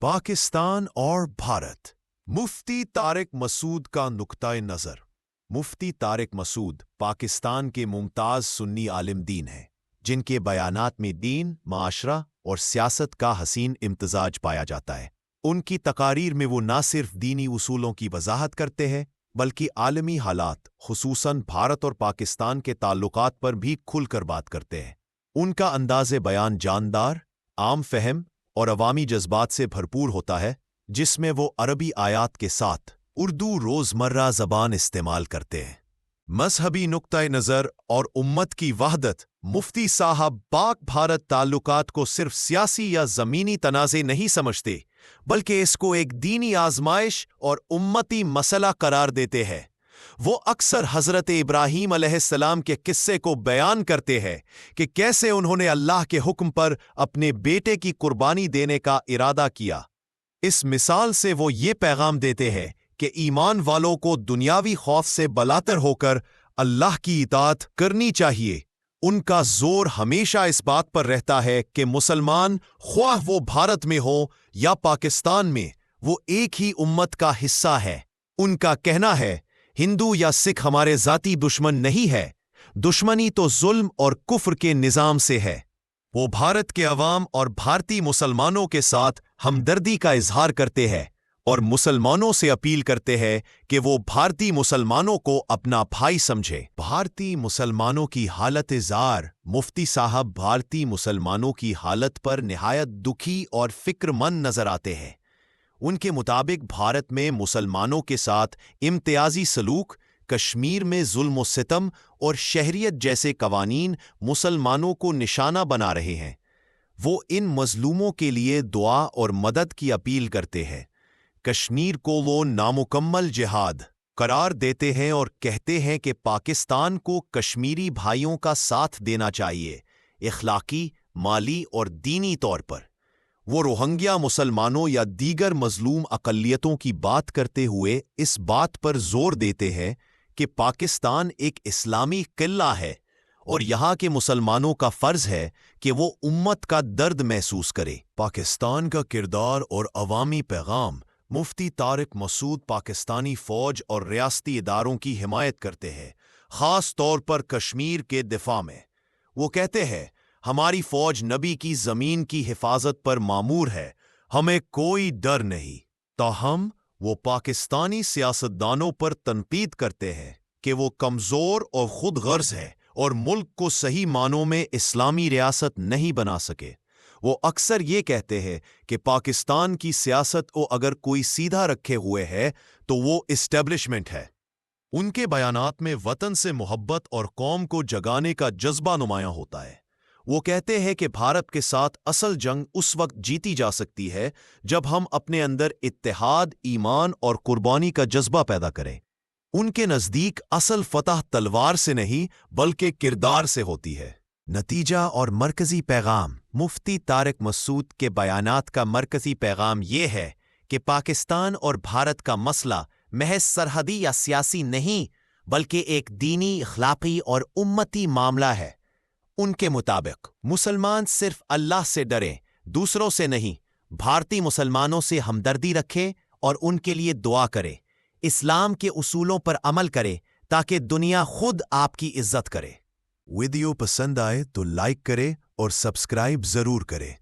पाकिस्तान और भारत। मुफ्ती तारिक मसूद का नुक्ता नज़र। मुफ्ती तारिक मसूद पाकिस्तान के मुमताज़ सुन्नी आलिम दीन हैं, जिनके बयानात में दीन, माशरा और सियासत का हसीन इम्तजाज पाया जाता है। उनकी तकारीर में वो न सिर्फ दीनी उसूलों की वजाहत करते हैं, बल्कि आलमी हालात, खुसूसन भारत और पाकिस्तान के ताल्लुकात पर भी खुलकर बात करते हैं। उनका अंदाज़े बयान जानदार, आम फहम और अवामी जज्बात से भरपूर होता है, जिसमें वो अरबी आयात के साथ उर्दू रोज़मर्रा ज़बान इस्तेमाल करते हैं। मजहबी नुक्ता नज़र और उम्मत की वहदत। मुफ्ती साहब पाक भारत ताल्लुकात को सिर्फ सियासी या ज़मीनी तनाज़े नहीं समझते, बल्कि इसको एक दीनी आजमाइश और उम्मती मसला करार देते हैं। वो अक्सर हज़रत इब्राहीम अलैहिस्सलाम के किस्से को बयान करते हैं कि कैसे उन्होंने अल्लाह के हुक्म पर अपने बेटे की कुर्बानी देने का इरादा किया। इस मिसाल से वो ये पैगाम देते हैं कि ईमान वालों को दुनियावी खौफ से बलातर होकर अल्लाह की इताअत करनी चाहिए। उनका जोर हमेशा इस बात पर रहता है कि मुसलमान, ख्वाह वो भारत में हो या पाकिस्तान में, वो एक ही उम्मत का हिस्सा है। उनका कहना है, हिंदू या सिख हमारे ज़ाती दुश्मन नहीं है, दुश्मनी तो जुल्म और कुफ्र के निज़ाम से है। वो भारत के अवाम और भारतीय मुसलमानों के साथ हमदर्दी का इजहार करते हैं और मुसलमानों से अपील करते हैं कि वो भारतीय मुसलमानों को अपना भाई समझे। भारतीय मुसलमानों की हालत ज़ार। मुफ्ती साहब भारतीय मुसलमानों की हालत पर निहायत दुखी और फिक्रमंद नजर आते हैं। उनके मुताबिक भारत में मुसलमानों के साथ इम्तियाजी सलूक, कश्मीर में जुल्म सितम और शहरियत जैसे कवानीन मुसलमानों को निशाना बना रहे हैं। वो इन मजलूमों के लिए दुआ और मदद की अपील करते हैं। कश्मीर को वो नामुकम्मल जिहाद करार देते हैं और कहते हैं कि पाकिस्तान को कश्मीरी भाइयों का साथ देना चाहिए, इखलाकी, माली और दीनी तौर पर। वो रोहिंग्या मुसलमानों या दीगर मजलूम अकलियतों की बात करते हुए इस बात पर जोर देते हैं कि पाकिस्तान एक इस्लामी किला है और यहाँ के मुसलमानों का फर्ज है कि वो उम्मत का दर्द महसूस करे। पाकिस्तान का किरदार और अवामी पैगाम। मुफ्ती तारिक मसूद पाकिस्तानी फ़ौज और रियासती इदारों की हिमायत करते हैं, ख़ास तौर पर कश्मीर के दिफा में। वो कहते हैं, हमारी फ़ौज नबी की ज़मीन की हिफाजत पर मामूर है, हमें कोई डर नहीं। ताहम वो पाकिस्तानी सियासतदानों पर तनकीद करते हैं कि वो कमज़ोर और खुद गर्ज है और मुल्क को सही मानों में इस्लामी रियासत नहीं बना सके। वो अक्सर ये कहते हैं कि पाकिस्तान की सियासत को अगर कोई सीधा रखे हुए है तो वो इस्टेब्लिशमेंट है। उनके बयानात में वतन से मोहब्बत और कौम को जगाने का जज्बा नुमायां होता है। वो कहते हैं कि भारत के साथ असल जंग उस वक्त जीती जा सकती है जब हम अपने अंदर इत्तेहाद, ईमान और कुर्बानी का जज्बा पैदा करें। उनके नज़दीक असल फतह तलवार से नहीं बल्कि किरदार से होती है। नतीजा और मरकज़ी पैगाम। मुफ्ती तारिक मसूद के बयानात का मरकज़ी पैगाम ये है कि पाकिस्तान और भारत का मसला महज सरहदी या सियासी नहीं, बल्कि एक दीनी, अखलाकी और उम्मती मामला है। उनके मुताबिक मुसलमान सिर्फ अल्लाह से डरें, दूसरों से नहीं। भारतीय मुसलमानों से हमदर्दी रखें और उनके लिए दुआ करें। इस्लाम के उसूलों पर अमल करें ताकि दुनिया खुद आपकी इज्जत करे। वीडियो पसंद आए तो लाइक करें और सब्सक्राइब जरूर करें।